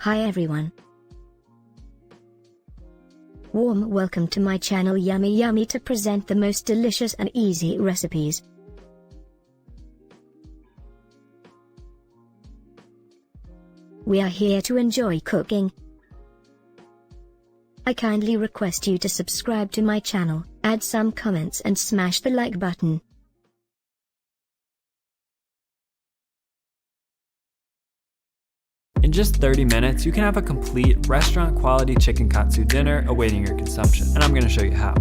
Hi everyone. Warm welcome to my channel Yummy Yummy to present the most delicious and easy recipes. We are here to enjoy cooking. I kindly request you to subscribe to my channel, add some comments and smash the like button. In just 30 minutes, you can have a complete restaurant-quality chicken katsu dinner awaiting your consumption, and I'm going to show you how.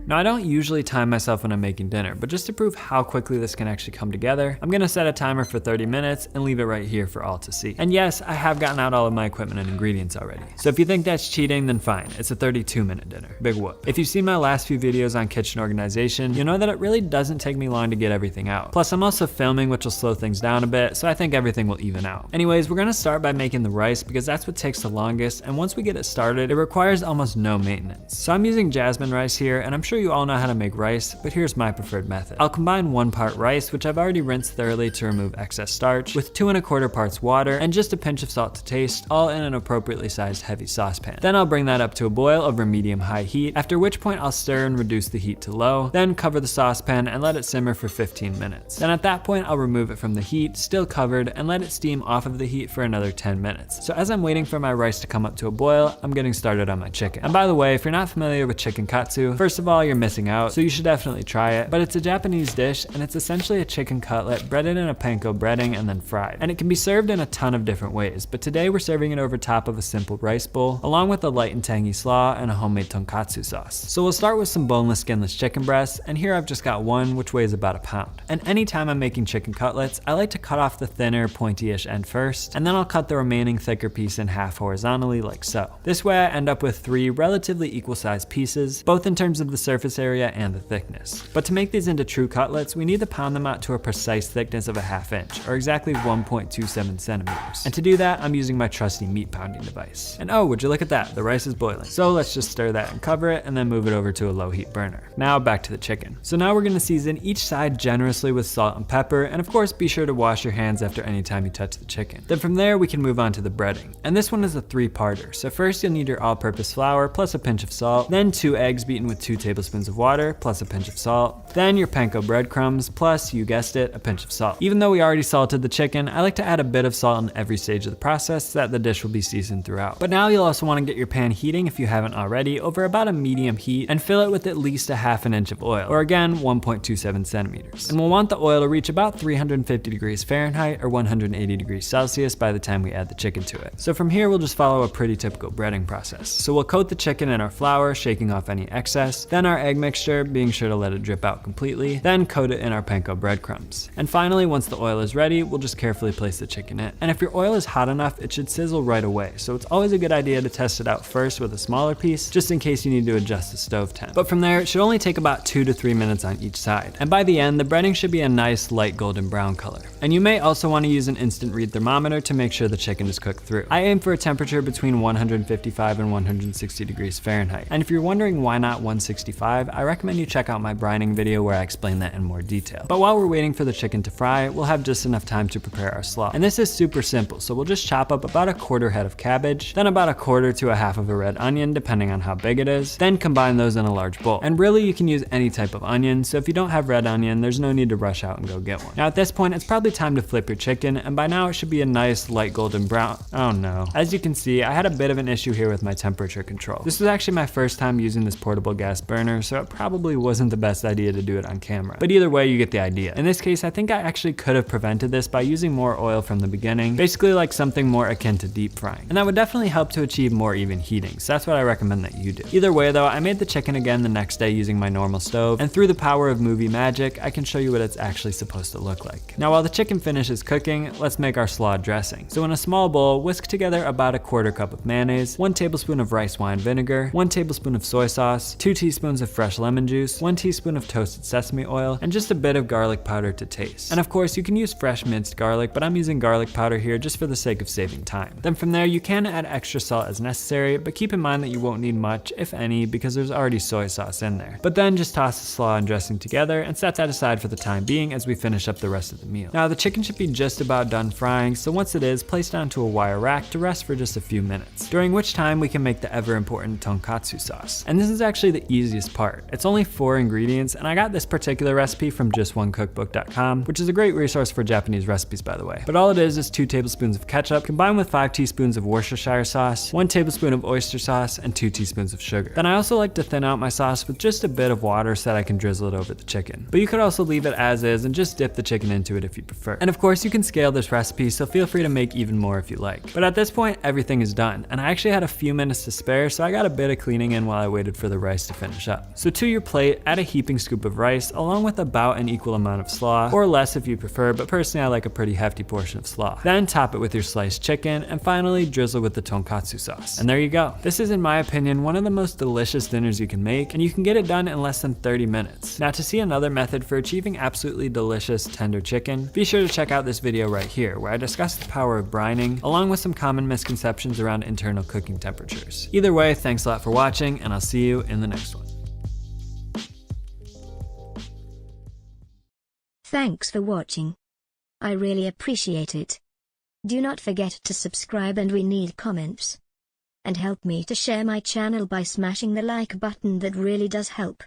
Now, I don't usually time myself when I'm making dinner, but just to prove how quickly this can actually come together, I'm gonna set a timer for 30 minutes and leave it right here for all to see. And yes, I have gotten out all of my equipment and ingredients already. So if you think that's cheating, then fine, it's a 32-minute dinner. Big whoop. If you've seen my last few videos on kitchen organization, you know that it really doesn't take me long to get everything out. Plus, I'm also filming, which will slow things down a bit, so I think everything will even out. Anyways, we're gonna start by making the rice because that's what takes the longest, and once we get it started, it requires almost no maintenance. So I'm using jasmine rice here, and I'm sure you all know how to make rice, but here's my preferred method. I'll combine 1 part rice, which I've already rinsed thoroughly to remove excess starch, with 2 1/4 parts water, and just a pinch of salt to taste, all in an appropriately sized heavy saucepan. Then I'll bring that up to a boil over medium-high heat, after which point I'll stir and reduce the heat to low, then cover the saucepan and let it simmer for 15 minutes. Then at that point, I'll remove it from the heat, still covered, and let it steam off of the heat for another 10 minutes. So as I'm waiting for my rice to come up to a boil, I'm getting started on my chicken. And by the way, if you're not familiar with chicken katsu, first of all, you're missing out, so you should definitely try it. But it's a Japanese dish, and it's essentially a chicken cutlet breaded in a panko breading and then fried. And it can be served in a ton of different ways, but today we're serving it over top of a simple rice bowl, along with a light and tangy slaw and a homemade tonkatsu sauce. So we'll start with some boneless, skinless chicken breasts, and here I've just got one, which weighs about 1 pound. And anytime I'm making chicken cutlets, I like to cut off the thinner, pointy-ish end first, and then I'll cut the remaining thicker piece in half horizontally like so. This way I end up with 3 relatively equal sized pieces, both in terms of the surface area and the thickness. But to make these into true cutlets, we need to pound them out to a precise thickness of 1/2 inch, or exactly 1.27 centimeters. And to do that, I'm using my trusty meat pounding device. And oh, would you look at that, the rice is boiling. So let's just stir that and cover it, and then move it over to a low heat burner. Now back to the chicken. So now we're gonna season each side generously with salt and pepper, and of course be sure to wash your hands after any time you touch the chicken. Then from there, we can move on to the breading. And this one is a 3-parter. So first you'll need your all-purpose flour plus a pinch of salt, then 2 eggs beaten with 2 tablespoons of water plus a pinch of salt, then your panko breadcrumbs, plus, you guessed it, a pinch of salt. Even though we already salted the chicken, I like to add a bit of salt in every stage of the process so that the dish will be seasoned throughout. But now you'll also want to get your pan heating, if you haven't already, over about a medium heat, and fill it with at least 1/2 inch of oil, or again, 1.27 centimeters. And we'll want the oil to reach about 350 degrees Fahrenheit or 180 degrees Celsius by the time we add the chicken to it. So from here, we'll just follow a pretty typical breading process. So we'll coat the chicken in our flour, shaking off any excess, then our egg mixture, being sure to let it drip out completely, then coat it in our panko breadcrumbs. And finally, once the oil is ready, we'll just carefully place the chicken in. And if your oil is hot enough, it should sizzle right away. So it's always a good idea to test it out first with a smaller piece, just in case you need to adjust the stove temp. But from there, it should only take about 2 to 3 minutes on each side. And by the end, the breading should be a nice light golden brown color. And you may also want to use an instant read thermometer to make sure the chicken is cooked through. I aim for a temperature between 155 and 160 degrees Fahrenheit. And if you're wondering why not 165, I recommend you check out my brining video where I explain that in more detail. But while we're waiting for the chicken to fry, we'll have just enough time to prepare our slaw. And this is super simple, so we'll just chop up about 1/4 head of cabbage, then about 1/4 to 1/2 of a red onion, depending on how big it is, then combine those in a large bowl. And really, you can use any type of onion, so if you don't have red onion, there's no need to rush out and go get one. Now at this point, it's probably time to flip your chicken, and by now it should be a nice light golden brown. Oh no. As you can see, I had a bit of an issue here with my temperature control. This was actually my first time using this portable gas burner, so it probably wasn't the best idea to do it on camera. But either way, you get the idea. In this case, I think I actually could have prevented this by using more oil from the beginning, basically like something more akin to deep frying. And that would definitely help to achieve more even heating, so that's what I recommend that you do. Either way though, I made the chicken again the next day using my normal stove, and through the power of movie magic, I can show you what it's actually supposed to look like. Now while the chicken finishes cooking, let's make our slaw dressing. So in a small bowl, whisk together about 1/4 cup of mayonnaise, 1 tablespoon of rice wine vinegar, 1 tablespoon of soy sauce, 2 teaspoons of fresh lemon juice, 1 teaspoon of toasted roasted sesame oil, and just a bit of garlic powder to taste. And of course, you can use fresh minced garlic, but I'm using garlic powder here just for the sake of saving time. Then from there, you can add extra salt as necessary, but keep in mind that you won't need much, if any, because there's already soy sauce in there. But then just toss the slaw and dressing together and set that aside for the time being as we finish up the rest of the meal. Now the chicken should be just about done frying, so once it is, place it onto a wire rack to rest for just a few minutes, during which time we can make the ever important tonkatsu sauce. And this is actually the easiest part. It's only 4 ingredients, and I got this particular recipe from justonecookbook.com, which is a great resource for Japanese recipes, by the way. But all it is 2 tablespoons of ketchup combined with 5 teaspoons of Worcestershire sauce, 1 tablespoon of oyster sauce, and 2 teaspoons of sugar. Then I also like to thin out my sauce with just a bit of water so that I can drizzle it over the chicken. But you could also leave it as is and just dip the chicken into it if you prefer. And of course, you can scale this recipe, so feel free to make even more if you like. But at this point, everything is done, and I actually had a few minutes to spare, so I got a bit of cleaning in while I waited for the rice to finish up. So to your plate, add a heaping scoop of rice along with about an equal amount of slaw, or less if you prefer, but personally I like a pretty hefty portion of slaw. Then top it with your sliced chicken, and finally drizzle with the tonkatsu sauce. And there you go. This is, in my opinion, one of the most delicious dinners you can make, and you can get it done in less than 30 minutes. Now to see another method for achieving absolutely delicious tender chicken, be sure to check out this video right here, where I discuss the power of brining, along with some common misconceptions around internal cooking temperatures. Either way, thanks a lot for watching, and I'll see you in the next one. Thanks for watching. I really appreciate it. Do not forget to subscribe, and we need comments. And help me to share my channel by smashing the like button, that really does help.